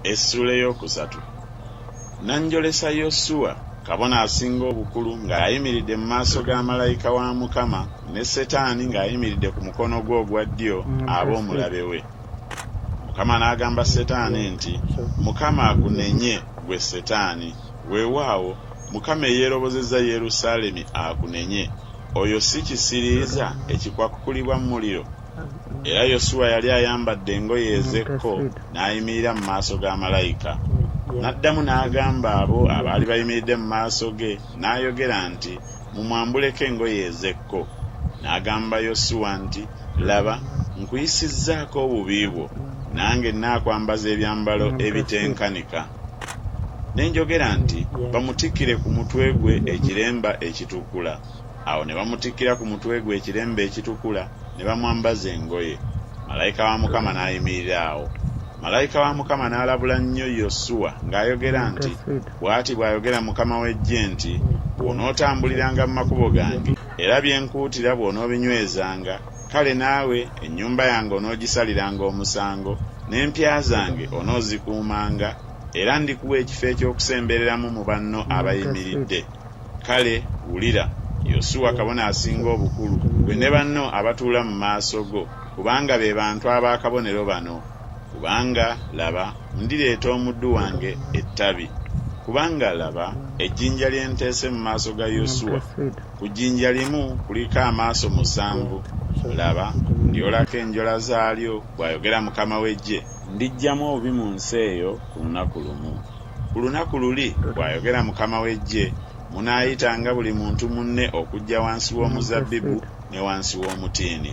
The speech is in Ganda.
Essula ey'okusatu. Nanjolesa Yosuwa kabona asinga obukulu ng'ayimiridde mu maaso ga malayika wa Mukama ne Setaani ng'ayimiridde ku mukono gwe ogwa ddyo ab'omulabe we. Mukama n'agamba Setaani nti, Mukama akunenye gwe Setaani, weewaawo Mukama eyeerobozezza Yerusaalemi akunenye, oyo si kisiriiza ekikwakukulibwa mu muliro. Era Yosuwa yali ayambadde engoye ez'ekko n'ayimirira mu maaso ga malayika. N'addamu n'agamba abo abaali bayimiridde mu maaso ge n'ayogera nti, mumwambuleko engoye ez'ekko. N'agamba Yosuwa nti, laba nkuyisizzaako obubi bwo, nange naakwambaza ebyambalo ebitenkanika. Ne njogera nti, bamutikkire ku mutwe gwe ekiremba ekitukula. Awo ne bamutikkira ku mutwe gwe ekiremba ekitukula ne bamwambaza engoye. Malayika wa Mukama n'ayimirira awo. Malayika wa Mukama n'alabula nnyo Yosuwa ng'ayogera nti, bw'ati bw'ayogera Mukama w'eggye nti, bw'onootambuliranga mu makubo gange era bye nkuutira bw'onoobinywezanga, kale naawe ennyumba yange onoogisaliranga omusango, n'empya zange onoozikuumanga, era ndikuwa ekifo eky'okusembereramu mu banno abayimiridde. Kale wulira, Yosuwa kabona asinga obukulu, gwe ne banno abatuula mu maaso go, kubanga be bantu ab'akabonero bano. Kubanga laba ndireeta omuddu wange ettabi. Kubanga laba ejjinja lye nteese mu maaso ga Yosuwa, ku jjinja limu kuliko amaaso 7. Laba ndyolako enjola zaalyo, bw'ayogera Mukama w'eggye. Ndiggyamu obubi mu nsi eyo ku lunaku lumu. Ku lunaku luli, bw'ayogera Mukama w'eggye, munaayitanga buli muntu munne okujja wansi w'omuzabbibu ne wansi w'omutiini.